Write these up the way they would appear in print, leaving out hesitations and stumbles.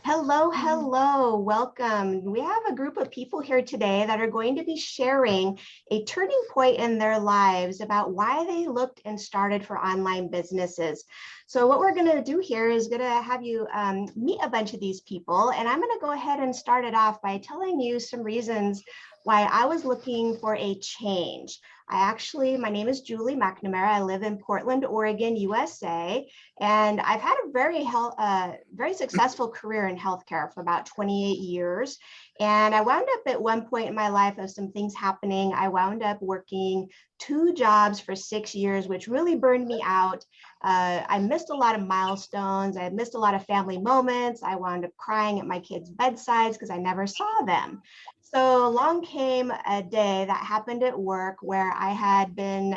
Hello, hello, welcome. We have a group of people here today that are going to be sharing a turning point in their lives about why they looked and started for online businesses. So what we're going to do here is going to have you meet a bunch of these people, and I'm going to go ahead and start it off by telling you some reasons why I was looking for a change. My name is Julie McNamara. I live in Portland, Oregon, USA, and I've had a very successful career in healthcare for about 28 years. And I wound up at one point in my life of some things happening. I wound up working 2 jobs for 6 years, which really burned me out. I missed a lot of milestones. I missed a lot of family moments. I wound up crying at my kids' bedsides because I never saw them. So along came a day that happened at work where I had been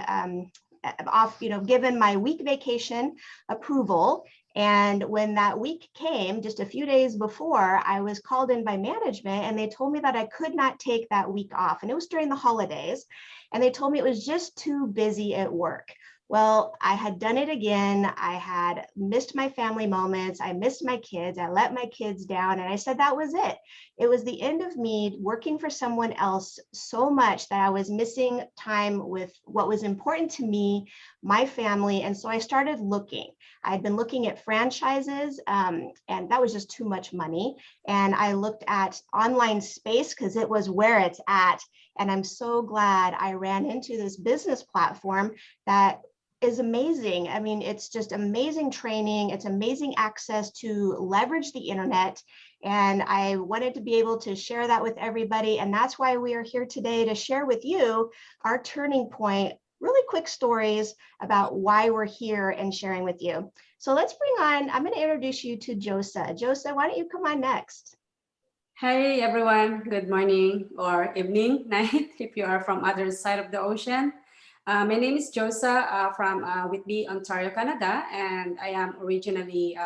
given my week vacation approval. And when that week came, just a few days before, I was called in by management and they told me that I could not take that week off. And it was during the holidays. And they told me it was just too busy at work. Well, I had done it again. I had missed my family moments. I missed my kids. I let my kids down. And I said that was it. It was the end of me working for someone else so much that I was missing time with what was important to me, my family. And so I started looking. I'd been looking at franchises, and that was just too much money. And I looked at online space because it was where it's at. And I'm so glad I ran into this business platform that is amazing. I mean, it's just amazing training. It's amazing access to leverage the internet. And I wanted to be able to share that with everybody. And that's why we are here today to share with you our turning point, really quick stories about why we're here and sharing with you. So let's I'm going to introduce you to Josa. Josa, why don't you come on next? Hey everyone, good morning or evening, night, if you are from other side of the ocean. My name is Josa from Whitby, Ontario, Canada, and I am originally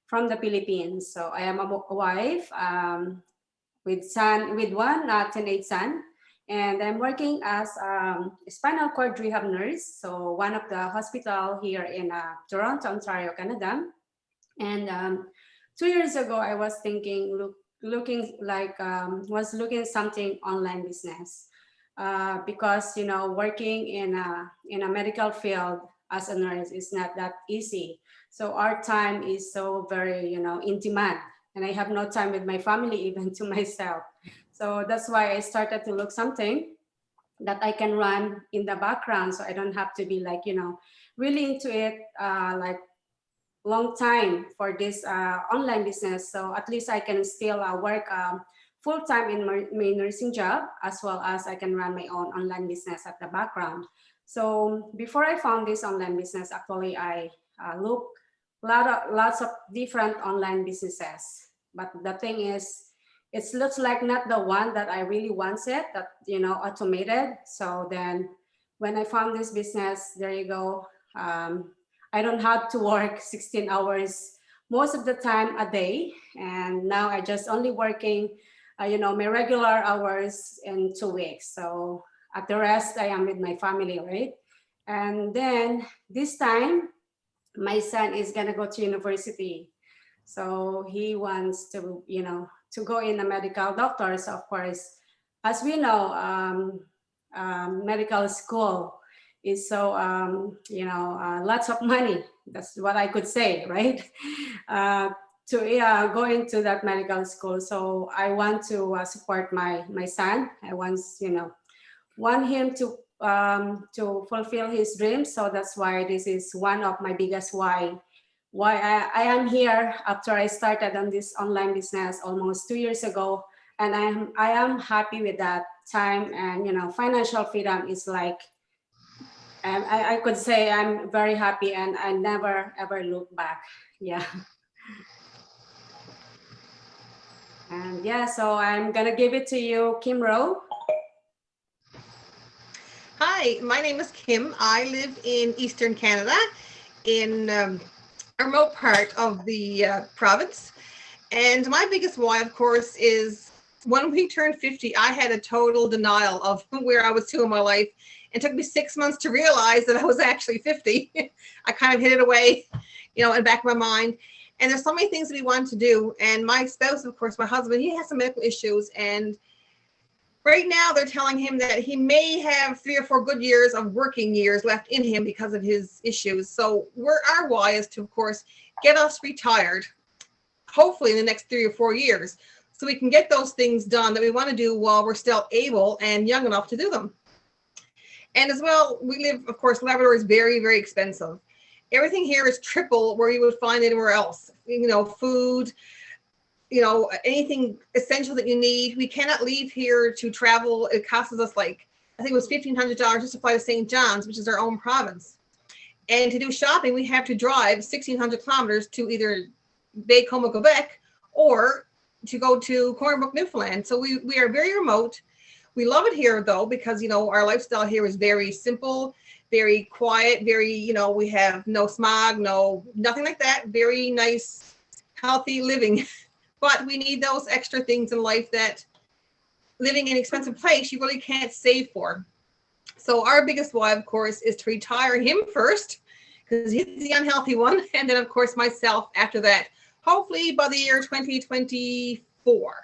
from the Philippines. So I am a wife with one teenage son, and I'm working as a spinal cord rehab nurse. So one of the hospital here in Toronto, Ontario, Canada. And 2 years ago, I was thinking, was looking something online business because working in a medical field as a nurse is not that easy. So our time is so very in demand, and I have no time with my family, even to myself. So that's why I started to look something that I can run in the background, so I don't have to be really into it like long time for this online business. So at least I can still work full time in my nursing job, as well as I can run my own online business at the background. So before I found this online business, actually I looked lots of different online businesses. But the thing is, it looks like not the one that I really wanted, that automated. So then when I found this business, there you go. I don't have to work 16 hours most of the time a day. And now I just only working, my regular hours in 2 weeks. So at the rest, I am with my family, right? And then this time, my son is gonna go to university. So he wants to go in a medical doctor. So of course, as we know, medical school is so lots of money. That's what I could say, right? To go into that medical school. So I want to support my son. I want him to fulfill his dreams. So that's why this is one of my biggest why I am here after I started on this online business almost 2 years ago. And I am happy with that time. And financial freedom is like, I could say I'm very happy, and I never ever look back. Yeah. And yeah, so I'm gonna give it to you, Kim Rowe. Hi, my name is Kim. I live in Eastern Canada, in a remote part of the province. And my biggest why, of course, is when we turned 50, I had a total denial of where I was to in my life. It took me 6 months to realize that I was actually 50. I kind of hid it away, in the back of my mind. And there's so many things that we want to do. And my spouse, of course, my husband, he has some medical issues. And right now they're telling him that he may have 3 or 4 good years of working years left in him because of his issues. So our why is to, of course, get us retired, hopefully in the next 3 or 4 years, so we can get those things done that we want to do while we're still able and young enough to do them. And as well, we live, of course, Labrador is very, very expensive. Everything here is triple where you would find anywhere else. You know, food, you know, anything essential that you need. We cannot leave here to travel. It costs us like, I think it was $1,500 just to fly to St. John's, which is our own province. And to do shopping, we have to drive 1,600 kilometers to either Baie-Comeau, Quebec, or to go to Cornbrook, Newfoundland. So we are very remote. We love it here, though, because, you know, our lifestyle here is very simple, very quiet, very, you know, we have no smog, nothing like that. Very nice, healthy living. But we need those extra things in life that living in an expensive place, you really can't save for. So our biggest why, of course, is to retire him first, because he's the unhealthy one. And then, of course, myself after that, hopefully by the year 2024.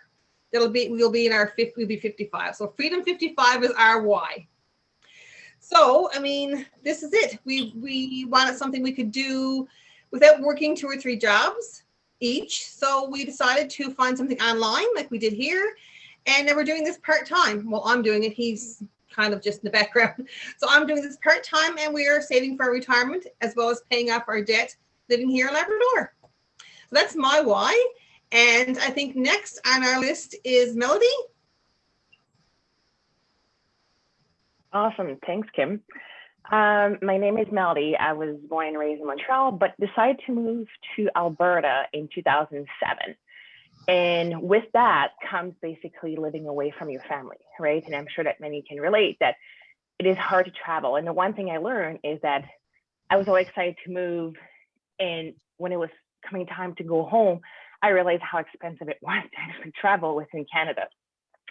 We'll be in our we'll be 55. So Freedom 55 is our why. So, I mean, this is it. We wanted something we could do without working 2 or 3 jobs each. So we decided to find something online like we did here. And then we're doing this part-time. Well, I'm doing it. He's kind of just in the background. So I'm doing this part-time, and we are saving for our retirement as well as paying off our debt living here in Labrador. So that's my why. And I think next on our list is Melody. Awesome. Thanks, Kim. My name is Melody. I was born and raised in Montreal, but decided to move to Alberta in 2007. And with that comes basically living away from your family, right? And I'm sure that many can relate that it is hard to travel. And the one thing I learned is that I was always excited to move. And when it was coming time to go home, I realized how expensive it was to actually travel within Canada.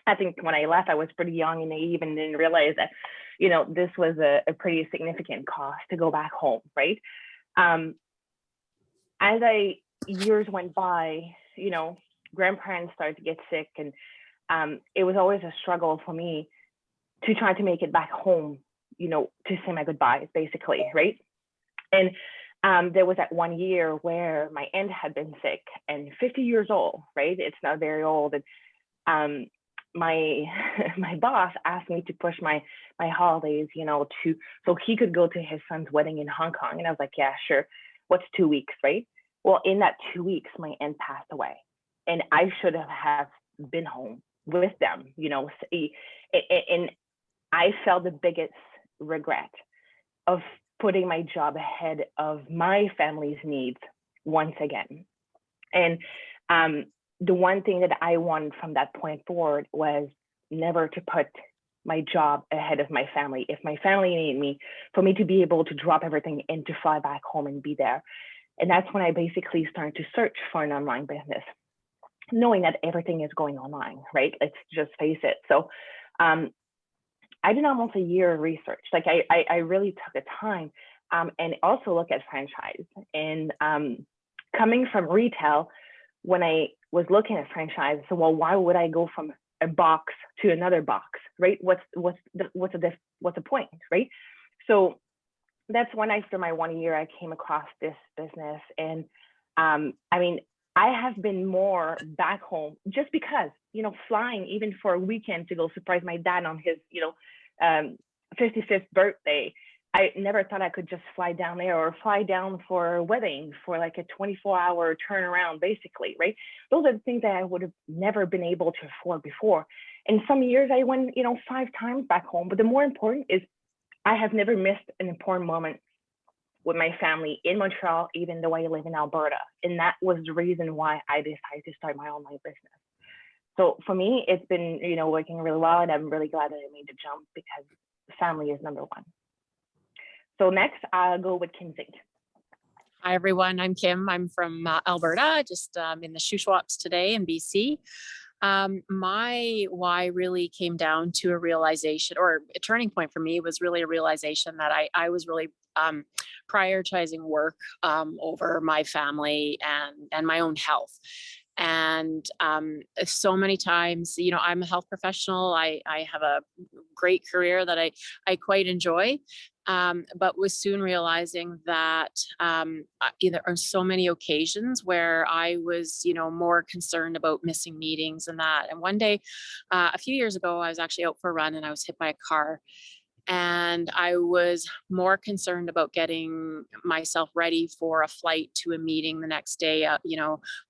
I think when I left, I was pretty young and naive and didn't realize that, you know, this was a pretty significant cost to go back home, right? As years went by, you know, grandparents started to get sick, and it was always a struggle for me to try to make it back home, you know, to say my goodbyes, basically, right? And there was that 1 year where my aunt had been sick and 50 years old, right? It's not very old. And my boss asked me to push my holidays, you know, so he could go to his son's wedding in Hong Kong. And I was like, yeah, sure. What's 2 weeks, right? Well, in that 2 weeks, my aunt passed away, and I should have been home with them, you know. And I felt the biggest regret of putting my job ahead of my family's needs once again. And the one thing that I wanted from that point forward was never to put my job ahead of my family. If my family needed me, for me to be able to drop everything and to fly back home and be there. And that's when I basically started to search for an online business, knowing that everything is going online, right? Let's just face it. So I did almost a year of research. Like I really took the time and also look at franchise. And coming from retail, when I was looking at franchise, so well, why would I go from a box to another box, right? What's the point, right? So that's when after my 1 year, I came across this business. And I mean, I have been more back home just because, you know, flying even for a weekend to go surprise my dad on his, you know, 55th birthday. I never thought I could just fly down there or fly down for a wedding for like a 24-hour turnaround, basically, right? Those are the things that I would have never been able to afford before. And some years I went, you know, 5 times back home. But the more important is I have never missed an important moment with my family in Montreal, even though I live in Alberta. And that was the reason why I decided to start my online business. So for me, it's been, you know, working really well, and I'm really glad that I made the jump because family is number one. So next, I'll go with Kim Zink. Hi, everyone. I'm Kim. I'm from Alberta, just in the Shuswaps today in BC. My why really came down to a realization, or a turning point for me was really a realization that I was really prioritizing work over my family and my own health. And so many times, I'm a health professional. I have a great career that I quite enjoy, but was soon realizing that there are so many occasions where I was, more concerned about missing meetings and that. And one day, a few years ago, I was actually out for a run and I was hit by a car. And I was more concerned about getting myself ready for a flight to a meeting the next day,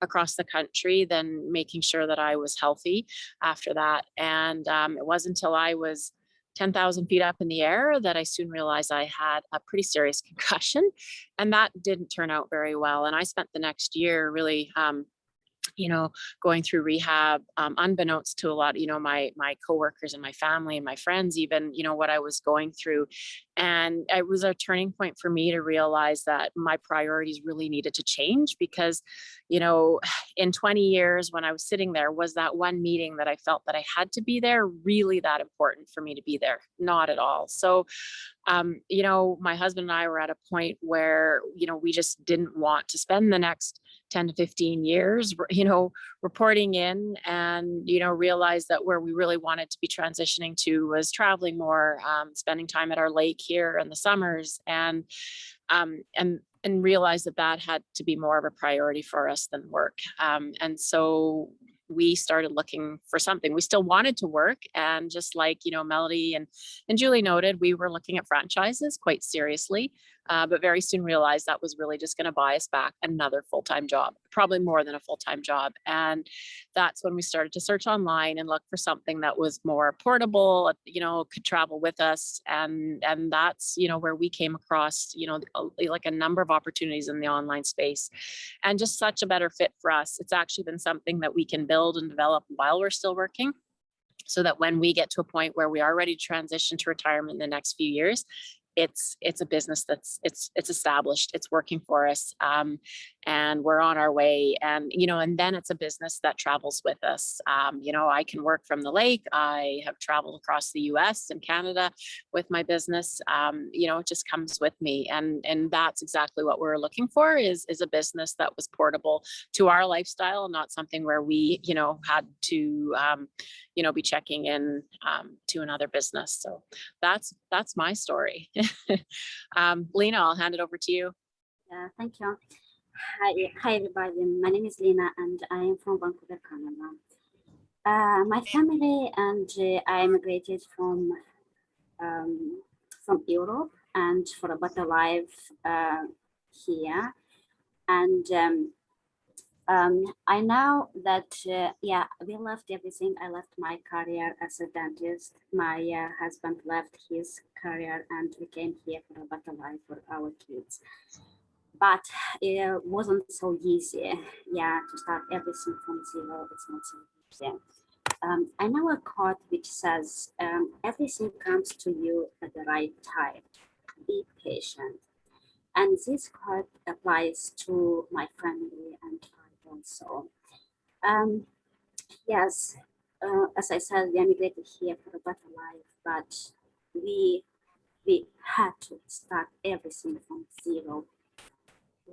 across the country, than making sure that I was healthy after that. And it wasn't until I was 10,000 feet up in the air that I soon realized I had a pretty serious concussion. And that didn't turn out very well. And I spent the next year really, going through rehab, unbeknownst to a lot, my coworkers and my family and my friends, even, what I was going through. And it was a turning point for me to realize that my priorities really needed to change because, in 20 years when I was sitting there, was that one meeting that I felt that I had to be there really that important for me to be there? Not at all. So, my husband and I were at a point where, we just didn't want to spend the next 10 to 15 years, reporting in, and, realized that where we really wanted to be transitioning to was traveling more, spending time at our lake here in the summers, and realized that that had to be more of a priority for us than work. And so we started looking for something. We still wanted to work. And just like, Melody and Julie noted, we were looking at franchises quite seriously, but very soon realized that was really just going to buy us back another full-time job, probably more than a full-time job. And that's when we started to search online and look for something that was more portable, could travel with us. And that's, where we came across, like a number of opportunities in the online space, and just such a better fit for us. It's actually been something that we can build and develop while we're still working, so that when we get to a point where we are ready to transition to retirement in the next few years, it's a business that's it's established, it's working for us, and we're on our way. And and then it's a business that travels with us. I can work from the lake. I have traveled across the US and Canada with my business. It just comes with me, and that's exactly what we're looking for, is a business that was portable to our lifestyle, not something where we had to be checking in to another business. So that's my story. Lena, I'll hand it over to you. Yeah, thank you. Hi everybody. My name is Lina and I am from Vancouver, Canada. My family and I immigrated from Europe and for a better life here. And I know that, we left everything. I left my career as a dentist. My husband left his career and we came here for a better life for our kids. But it wasn't so easy, to start everything from zero. It's not so easy. I know a quote which says, everything comes to you at the right time. Be patient. And this quote applies to my family and I also. Yes, as I said, we emigrated here for a better life, but we had to start everything from zero,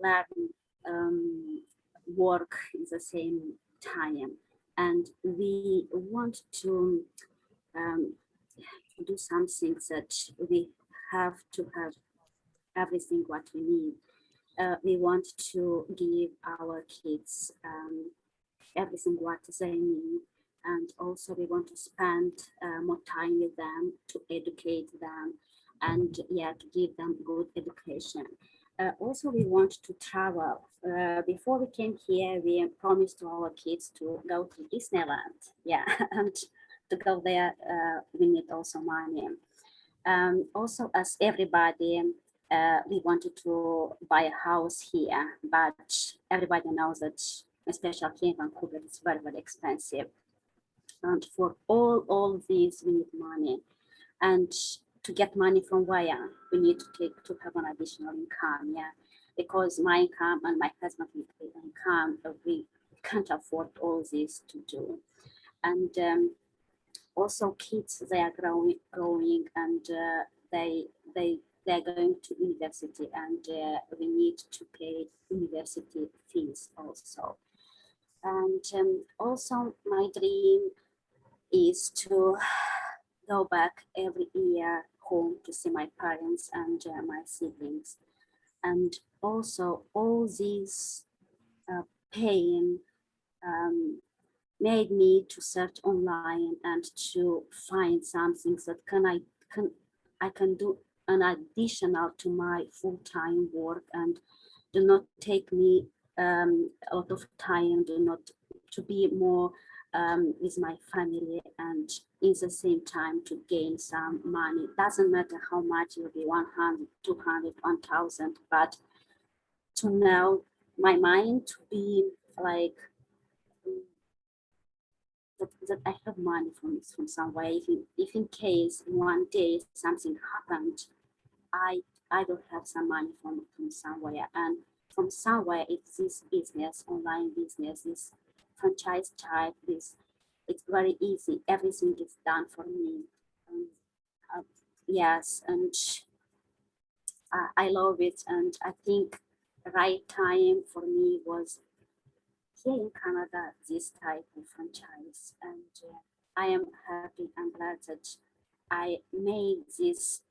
learn, work in the same time, and we want to do something that we have to have everything what we need. We want to give our kids everything what they need, and also we want to spend more time with them, to educate them, and to give them good education. Also, we want to travel. Before we came here, we promised to our kids to go to Disneyland. And to go there, we need also money. Also, as everybody, we wanted to buy a house here, but everybody knows that, especially here in Vancouver, it's very, very expensive. And for all these, we need money. And to get money from where? We need to have an additional income, because my income and my husband's income, we can't afford all this to do. And also kids, they are growing and they they're going to university, and we need to pay university fees also. And also my dream is to go back every year home to see my parents and my siblings. And also all these pain made me to search online and to find something that I can do an additional to my full-time work, and do not take me a lot of time, do not to be more with my family, and in the same time to gain some money. Doesn't matter how much, it will be 100, 200, 1,000, but to know my mind to be like that I have money from somewhere. If in case one day something happened, I don't have some money from somewhere, and from somewhere it's this business, online business, this franchise type. This it's very easy. Everything is done for me. Yes, and I love it, and I think the right time for me was here in Canada, this type of franchise, and I am happy and glad that I made this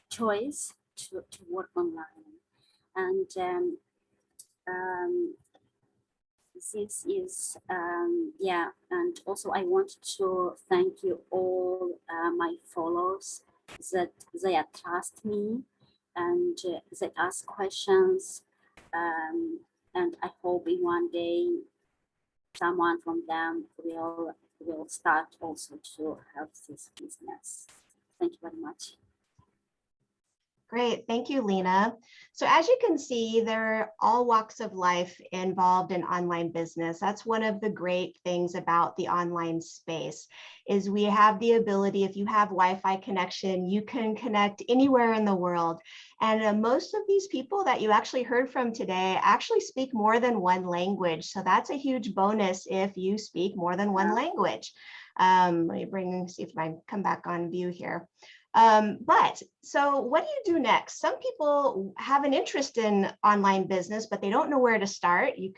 choice to work online. And this is yeah, and also I want to thank you all my followers that they trust me, and they ask questions, and I hope in one day someone from them will start also to have this business. Thank you very much. Great, thank you, Lina. So as you can see, there are all walks of life involved in online business. That's one of the great things about the online space, is we have the ability, if you have Wi-Fi connection, you can connect anywhere in the world. And most of these people that you actually heard from today actually speak more than one language. So that's a huge bonus if you speak more than one language. Let me see if I come back on view here. But so what do you do next? Some people have an interest in online business, but they don't know where to start. You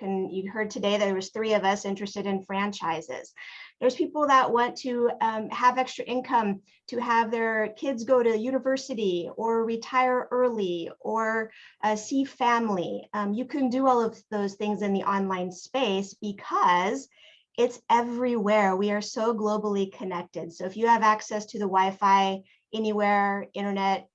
heard today there was 3 of us interested in franchises. There's people that want to have extra income to have their kids go to university or retire early or see family. You can do all of those things in the online space because it's everywhere. We are so globally connected. So if you have access to the Wi-Fi anywhere, internet,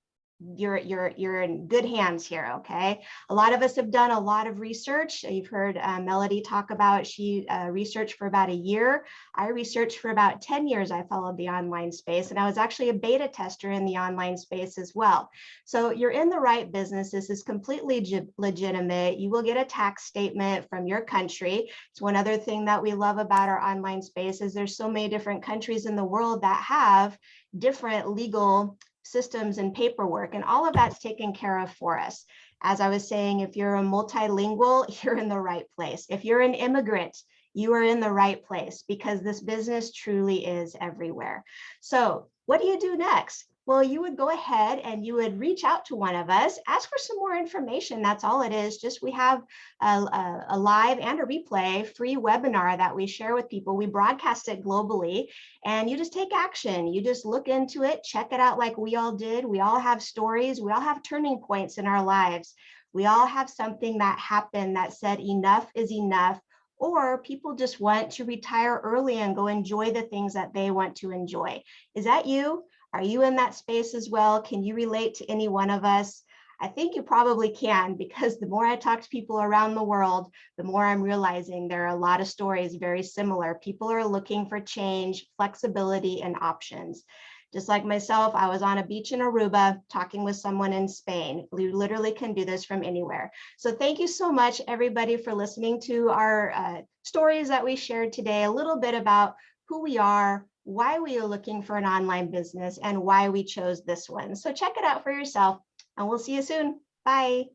you're in good hands here, okay? A lot of us have done a lot of research. You've heard Melody talk about, she researched for about a year. I researched for about 10 years. I followed the online space, and I was actually a beta tester in the online space as well. So you're in the right business. This is completely legitimate. You will get a tax statement from your country. It's one other thing that we love about our online space is there's so many different countries in the world that have different legal systems and paperwork, and all of that's taken care of for us. As I was saying, if you're a multilingual, you're in the right place. If you're an immigrant, you are in the right place because this business truly is everywhere. So what do you do next? Well, you would go ahead and you would reach out to one of us, ask for some more information. That's all it is. Just we have a live and a replay free webinar that we share with people. We broadcast it globally, and you just take action. You just look into it, check it out like we all did. We all have stories. We all have turning points in our lives. We all have something that happened that said enough is enough, or people just want to retire early and go enjoy the things that they want to enjoy. Is that you? Are you in that space as well? Can you relate to any one of us? I think you probably can, because the more I talk to people around the world, the more I'm realizing there are a lot of stories very similar. People are looking for change, flexibility, and options. Just like myself, I was on a beach in Aruba talking with someone in Spain. You literally can do this from anywhere. So thank you so much, everybody, for listening to our stories that we shared today, a little bit about who we are, why we are looking for an online business, and why we chose this one. So check it out for yourself, and we'll see you soon. Bye.